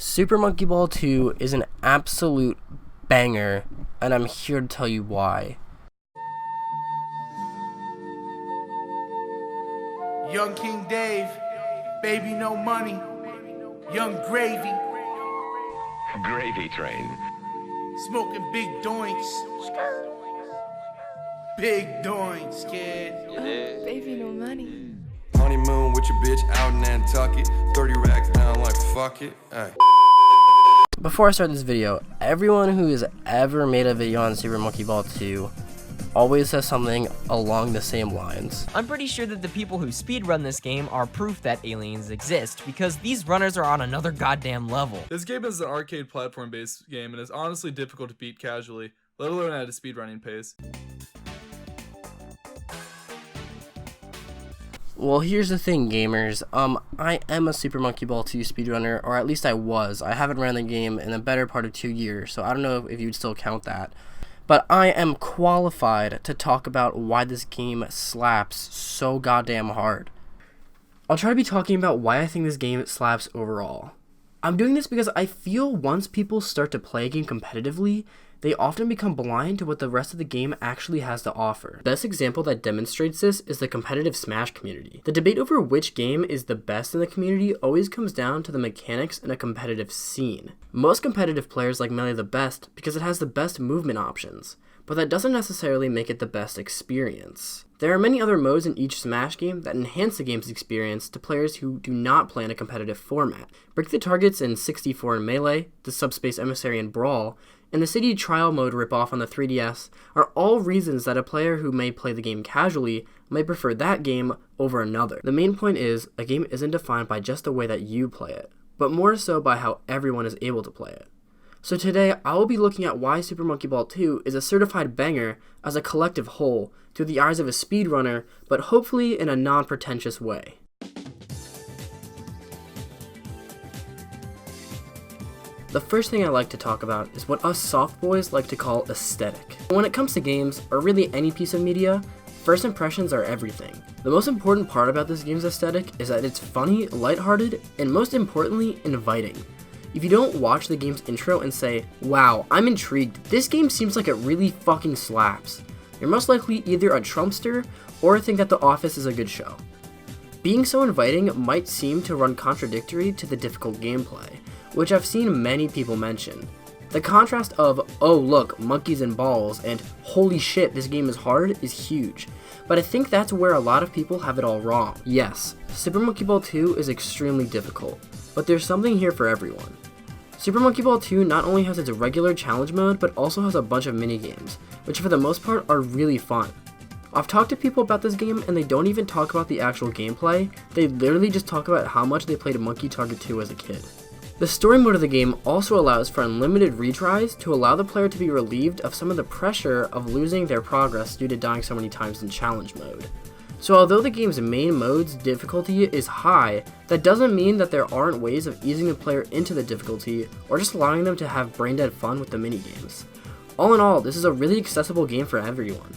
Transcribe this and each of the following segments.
Super Monkey Ball 2 is an absolute banger, and I'm here to tell you why. Young King Dave, baby no money, young gravy. Gravy train. Smoking big doinks. Big doinks, kid. Baby no money. Honeymoon with your bitch out in Nantucket. 30 racks down like fuck it. Ay. Before I start this video, everyone who has ever made a video on Super Monkey Ball 2 always says something along the same lines. I'm pretty sure that the people who speedrun this game are proof that aliens exist, because these runners are on another goddamn level. This game is an arcade platform-based game and is honestly difficult to beat casually, let alone at a speedrunning pace. Well, here's the thing, gamers. I am a Super Monkey Ball 2 speedrunner, or at least I was. I haven't ran the game in the better part of 2 years, so I don't know if you'd still count that. But I am qualified to talk about why this game slaps so goddamn hard. I'll try to be talking about why I think this game slaps overall. I'm doing this because I feel once people start to play a game competitively, they often become blind to what the rest of the game actually has to offer. The best example that demonstrates this is the competitive Smash community. The debate over which game is the best in the community always comes down to the mechanics in a competitive scene. Most competitive players like Melee the best because it has the best movement options, but that doesn't necessarily make it the best experience. There are many other modes in each Smash game that enhance the game's experience to players who do not play in a competitive format. Break the Targets in 64 in Melee, the Subspace Emissary in Brawl, and the City Trial mode ripoff on the 3DS are all reasons that a player who may play the game casually might prefer that game over another. The main point is, a game isn't defined by just the way that you play it, but more so by how everyone is able to play it. So today, I will be looking at why Super Monkey Ball 2 is a certified banger as a collective whole through the eyes of a speedrunner, but hopefully in a non-pretentious way. The first thing I like to talk about is what us soft boys like to call aesthetic. When it comes to games, or really any piece of media, first impressions are everything. The most important part about this game's aesthetic is that it's funny, lighthearted, and most importantly, inviting. If you don't watch the game's intro and say, wow, I'm intrigued, this game seems like it really fucking slaps, you're most likely either a Trumpster or think that The Office is a good show. Being so inviting might seem to run contradictory to the difficult gameplay, which I've seen many people mention. The contrast of, oh look, monkeys and balls, and holy shit, this game is hard is huge, but I think that's where a lot of people have it all wrong. Yes, Super Monkey Ball 2 is extremely difficult, but there's something here for everyone. Super Monkey Ball 2 not only has its regular challenge mode, but also has a bunch of minigames, which for the most part are really fun. I've talked to people about this game and they don't even talk about the actual gameplay, they literally just talk about how much they played Monkey Target 2 as a kid. The story mode of the game also allows for unlimited retries to allow the player to be relieved of some of the pressure of losing their progress due to dying so many times in challenge mode. So although the game's main mode's difficulty is high, that doesn't mean that there aren't ways of easing the player into the difficulty or just allowing them to have brain-dead fun with the minigames. All in all, this is a really accessible game for everyone.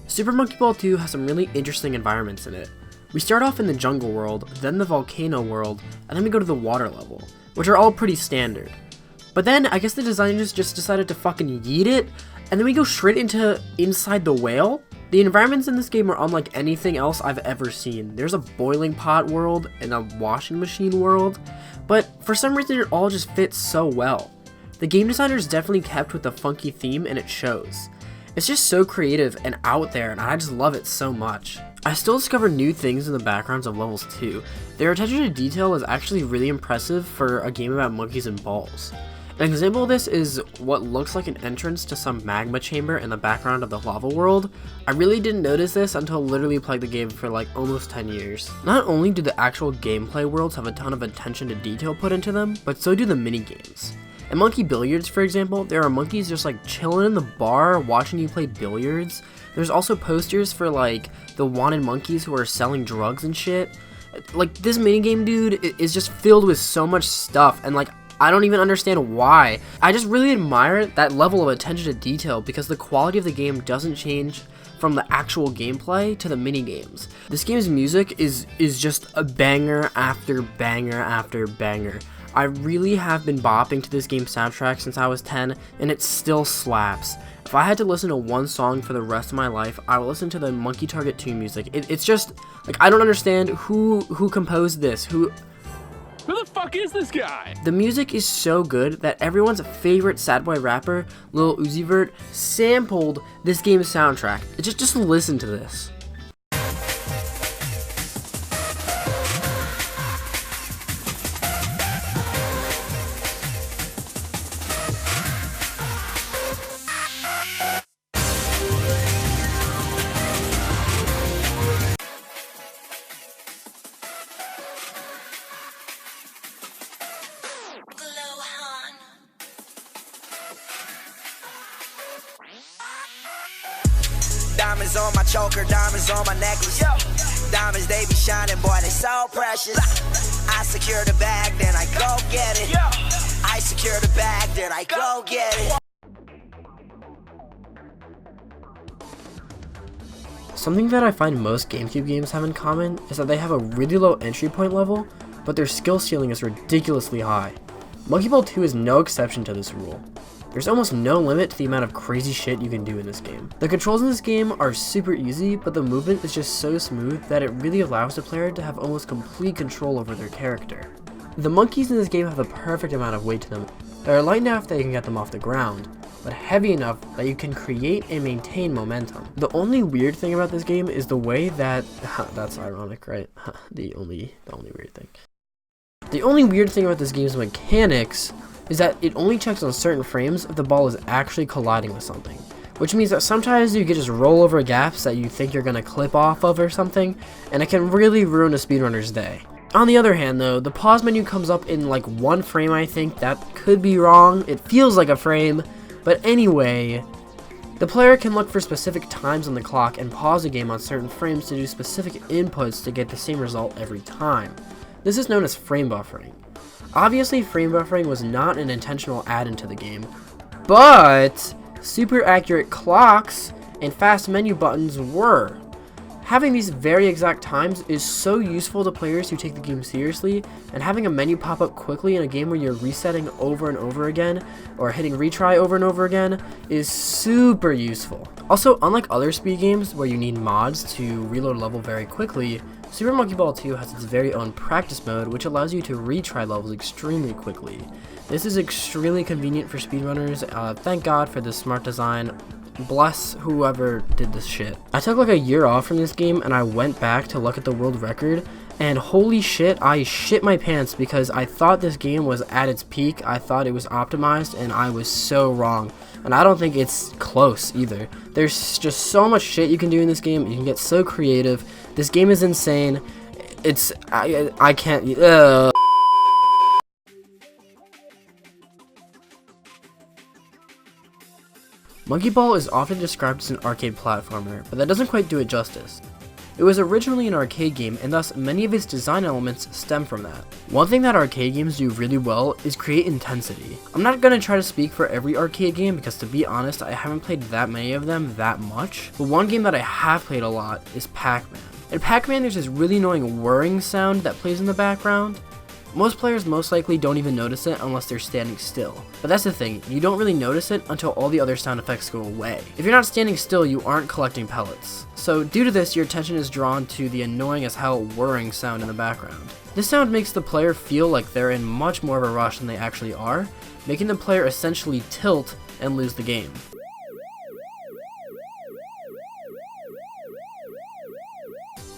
Super Monkey Ball 2 has some really interesting environments in it. We start off in the jungle world, then the volcano world, and then we go to the water level, which are all pretty standard. But then, I guess the designers just decided to fucking yeet it, and then we go straight into inside the whale? The environments in this game are unlike anything else I've ever seen. There's a boiling pot world and a washing machine world, but for some reason it all just fits so well. The game designers definitely kept with the funky theme and it shows. It's just so creative and out there, and I just love it so much. I still discover new things in the backgrounds of levels too. Their attention to detail is actually really impressive for a game about monkeys and balls. An example of this is what looks like an entrance to some magma chamber in the background of the lava world. I really didn't notice this until literally playing the game for like almost 10 years. Not only do the actual gameplay worlds have a ton of attention to detail put into them, but so do the minigames. In Monkey Billiards, for example, there are monkeys just like chilling in the bar watching you play billiards. There's also posters for like the wanted monkeys who are selling drugs and shit. Like this minigame, dude, is just filled with so much stuff, and like I don't even understand why. I just really admire that level of attention to detail because the quality of the game doesn't change from the actual gameplay to the mini games. This game's music is just a banger after banger after banger. I really have been bopping to this game's soundtrack since I was 10, and it still slaps. If I had to listen to one song for the rest of my life, I would listen to the Monkey Target 2 music. It's just, like, I don't understand who composed this, Who the fuck is this guy? The music is so good that everyone's favorite sad boy rapper, Lil Uzi Vert, sampled this game's soundtrack. Just listen to this. Diamonds on my choker, diamonds on my necklace. Diamonds, they be shining, boy, they so precious. I secure the bag, then I go get it. I secure the bag, then I go get it. Something that I find most GameCube games have in common is that they have a really low entry point level, but their skill ceiling is ridiculously high. Monkey Ball 2 is no exception to this rule. There's almost no limit to the amount of crazy shit you can do in this game. The controls in this game are super easy, but the movement is just so smooth that it really allows the player to have almost complete control over their character. The monkeys in this game have the perfect amount of weight to them. They're light enough that you can get them off the ground, but heavy enough that you can create and maintain momentum. The only weird thing about this game is the way that... that's ironic, right? the only weird thing. The only weird thing about this game's mechanics is that it only checks on certain frames if the ball is actually colliding with something, which means that sometimes you can just roll over gaps that you think you're gonna clip off of or something, and it can really ruin a speedrunner's day. On the other hand though, the pause menu comes up in like one frame. I think that could be wrong, it feels like a frame, but anyway, the player can look for specific times on the clock and pause a game on certain frames to do specific inputs to get the same result every time. This is known as frame buffering. Obviously, frame buffering was not an intentional add-in to the game, but super accurate clocks and fast menu buttons were. Having these very exact times is so useful to players who take the game seriously, and having a menu pop up quickly in a game where you're resetting over and over again, or hitting retry over and over again, is super useful. Also, unlike other speed games where you need mods to reload a level very quickly, Super Monkey Ball 2 has its very own practice mode, which allows you to retry levels extremely quickly. This is extremely convenient for speedrunners. Thank God for this smart design. Bless whoever did this shit. I took like a year off from this game and I went back to look at the world record, and holy shit, I shit my pants because I thought this game was at its peak. I thought it was optimized, and I was so wrong. And I don't think it's close either. There's just so much shit you can do in this game. You can get so creative. This game is insane. I can't. Monkey Ball is often described as an arcade platformer, but that doesn't quite do it justice. It was originally an arcade game, and thus many of its design elements stem from that. One thing that arcade games do really well is create intensity. I'm not going to try to speak for every arcade game because, to be honest, I haven't played that many of them that much, but one game that I have played a lot is Pac-Man. In Pac-Man, there's this really annoying whirring sound that plays in the background. Most players most likely don't even notice it unless they're standing still. But that's the thing, you don't really notice it until all the other sound effects go away. If you're not standing still, you aren't collecting pellets. So due to this, your attention is drawn to the annoying as hell whirring sound in the background. This sound makes the player feel like they're in much more of a rush than they actually are, making the player essentially tilt and lose the game.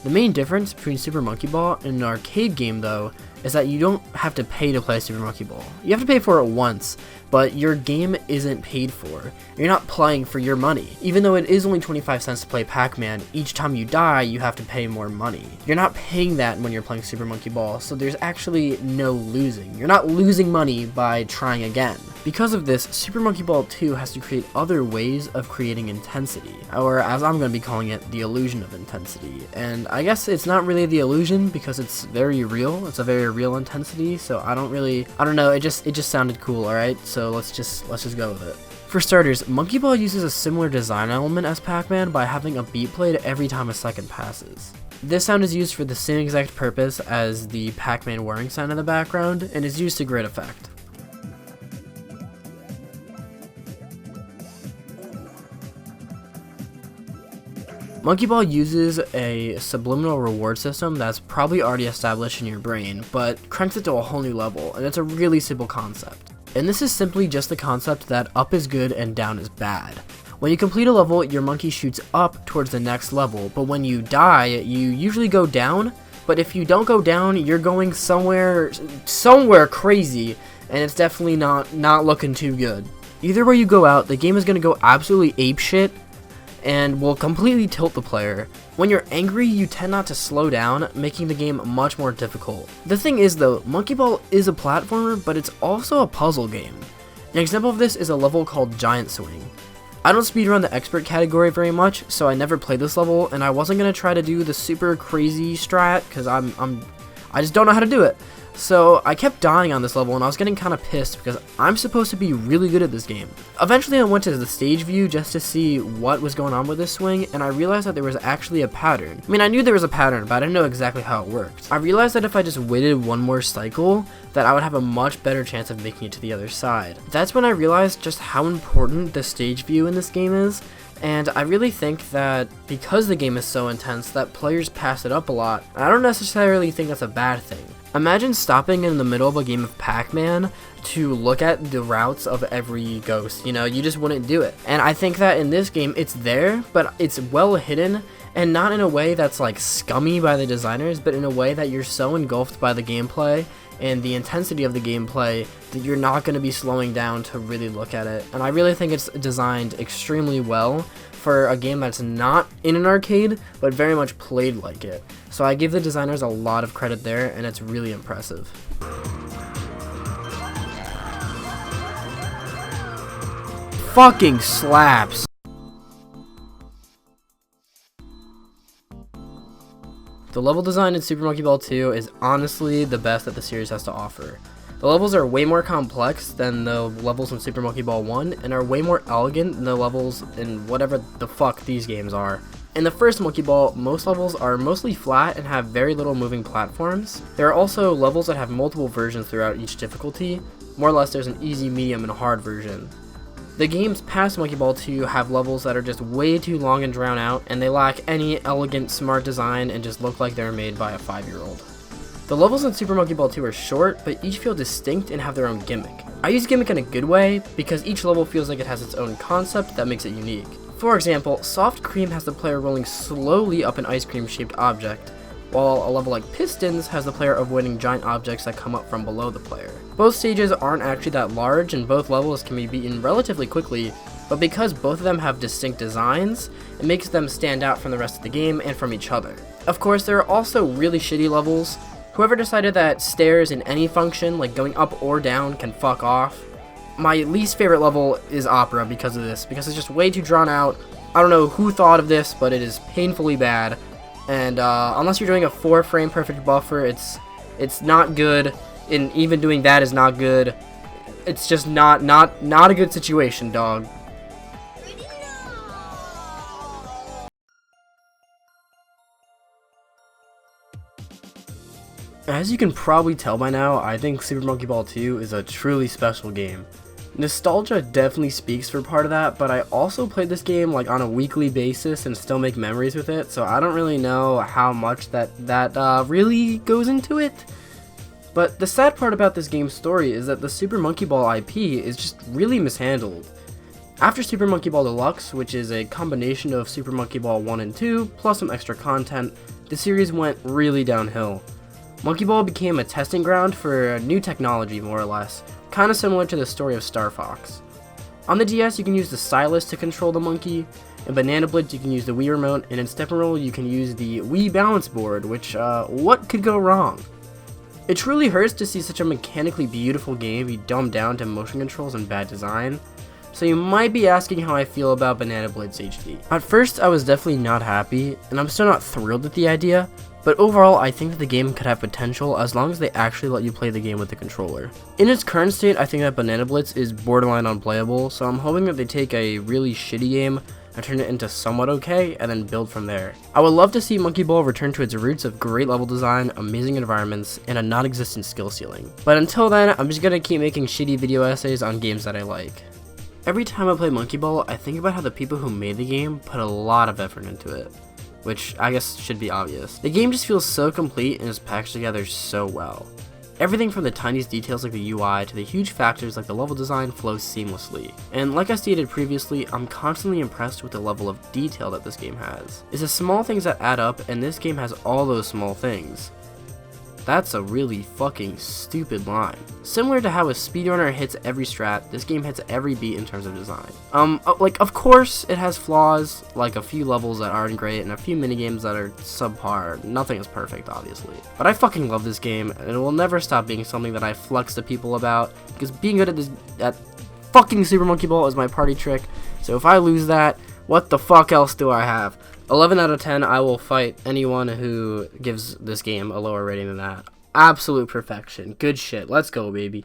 The main difference between Super Monkey Ball and an arcade game, though, is that you don't have to pay to play Super Monkey Ball. You have to pay for it once, but your game isn't paid for. You're not playing for your money. Even though it is only 25 cents to play Pac-Man, each time you die, you have to pay more money. You're not paying that when you're playing Super Monkey Ball, so there's actually no losing. You're not losing money by trying again. Because of this, Super Monkey Ball 2 has to create other ways of creating intensity, or as I'm going to be calling it, the illusion of intensity. And I guess it's not really the illusion because it's very real. It's a very real intensity, so I don't know, it just sounded cool, alright? So let's just go with it. For starters, Monkey Ball uses a similar design element as Pac-Man by having a beat played every time a second passes. This sound is used for the same exact purpose as the Pac-Man whirring sound in the background, and is used to great effect. Monkey Ball uses a subliminal reward system that's probably already established in your brain, but cranks it to a whole new level, and it's a really simple concept. And this is simply just the concept that up is good and down is bad. When you complete a level, your monkey shoots up towards the next level, but when you die, you usually go down, but if you don't go down, you're going somewhere crazy, and it's definitely not looking too good. Either way you go out, the game is going to go absolutely apeshit, and will completely tilt the player. When you're angry, you tend not to slow down, making the game much more difficult. The thing is though, Monkey Ball is a platformer, but it's also a puzzle game. An example of this is a level called Giant Swing. I don't speedrun the expert category very much, so I never played this level, and I wasn't going to try to do the super crazy strat, because I just don't know how to do it. So I kept dying on this level, and I was getting kind of pissed because I'm supposed to be really good at this game. Eventually I went to the stage view just to see what was going on with this swing, and I realized that there was actually a pattern. I mean, I knew there was a pattern, but I didn't know exactly how it worked. I realized that if I just waited one more cycle, that I would have a much better chance of making it to the other side. That's when I realized just how important the stage view in this game is, and I really think that because the game is so intense that players pass it up a lot. I don't necessarily think that's a bad thing. Imagine stopping in the middle of a game of Pac-Man to look at the routes of every ghost. You know, you just wouldn't do it. And I think that in this game, it's there, but it's well hidden, and not in a way that's like scummy by the designers, but in a way that you're so engulfed by the gameplay and the intensity of the gameplay that you're not going to be slowing down to really look at it. And I really think it's designed extremely well for a game that's not in an arcade, but very much played like it. So I give the designers a lot of credit there, and it's really impressive. Fucking slaps! The level design in Super Monkey Ball 2 is honestly the best that the series has to offer. The levels are way more complex than the levels in Super Monkey Ball 1, and are way more elegant than the levels in whatever the fuck these games are. In the first Monkey Ball, most levels are mostly flat and have very little moving platforms. There are also levels that have multiple versions throughout each difficulty. More or less there's an easy, medium, and hard version. The games past Monkey Ball 2 have levels that are just way too long and drawn out, and they lack any elegant, smart design and just look like they were made by a 5-year-old. The levels in Super Monkey Ball 2 are short, but each feel distinct and have their own gimmick. I use gimmick in a good way, because each level feels like it has its own concept that makes it unique. For example, Soft Cream has the player rolling slowly up an ice cream shaped object, while a level like Pistons has the player avoiding giant objects that come up from below the player. Both stages aren't actually that large, and both levels can be beaten relatively quickly, but because both of them have distinct designs, it makes them stand out from the rest of the game and from each other. Of course, there are also really shitty levels. Whoever decided that stairs in any function, like going up or down, can fuck off. My least favorite level is Opera because of this, because it's just way too drawn out. I don't know who thought of this, but it is painfully bad. And unless you're doing a 4-frame perfect buffer, it's not good, and even doing that is not good. It's just not a good situation, dog. As you can probably tell by now, I think Super Monkey Ball 2 is a truly special game. Nostalgia definitely speaks for part of that, but I also played this game like on a weekly basis and still make memories with it, so I don't really know how much that really goes into it. But the sad part about this game's story is that the Super Monkey Ball IP is just really mishandled. After Super Monkey Ball Deluxe, which is a combination of Super Monkey Ball 1 and 2, plus some extra content, the series went really downhill. Monkey Ball became a testing ground for new technology, more or less, kind of similar to the story of Star Fox. On the DS, you can use the stylus to control the monkey. In Banana Blitz, you can use the Wii Remote, and in Steppenroll, you can use the Wii Balance Board, which, what could go wrong? It truly hurts to see such a mechanically beautiful game be dumbed down to motion controls and bad design. So you might be asking how I feel about Banana Blitz HD. At first, I was definitely not happy, and I'm still not thrilled with the idea, But overall, I think that the game could have potential as long as they actually let you play the game with the controller. In its current state, I think that Banana Blitz is borderline unplayable, so I'm hoping that they take a really shitty game and turn it into somewhat okay, and then build from there. I would love to see Monkey Ball return to its roots of great level design, amazing environments, and a non-existent skill ceiling. But until then, I'm just gonna keep making shitty video essays on games that I like. Every time I play Monkey Ball, I think about how the people who made the game put a lot of effort into it, which I guess should be obvious. The game just feels so complete and is packaged together so well. Everything from the tiniest details like the UI to the huge factors like the level design flows seamlessly. And like I stated previously, I'm constantly impressed with the level of detail that this game has. It's the small things that add up, and this game has all those small things. That's a really fucking stupid line. Similar to how a speedrunner hits every strat, this game hits every beat in terms of design. Like, of course it has flaws, like a few levels that aren't great and a few minigames that are subpar. Nothing is perfect, obviously. But I fucking love this game, and it will never stop being something that I flex to people about, because being good at fucking Super Monkey Ball is my party trick, so if I lose that, what the fuck else do I have? 11 out of 10, I will fight anyone who gives this game a lower rating than that. Absolute perfection. Good shit. Let's go, baby.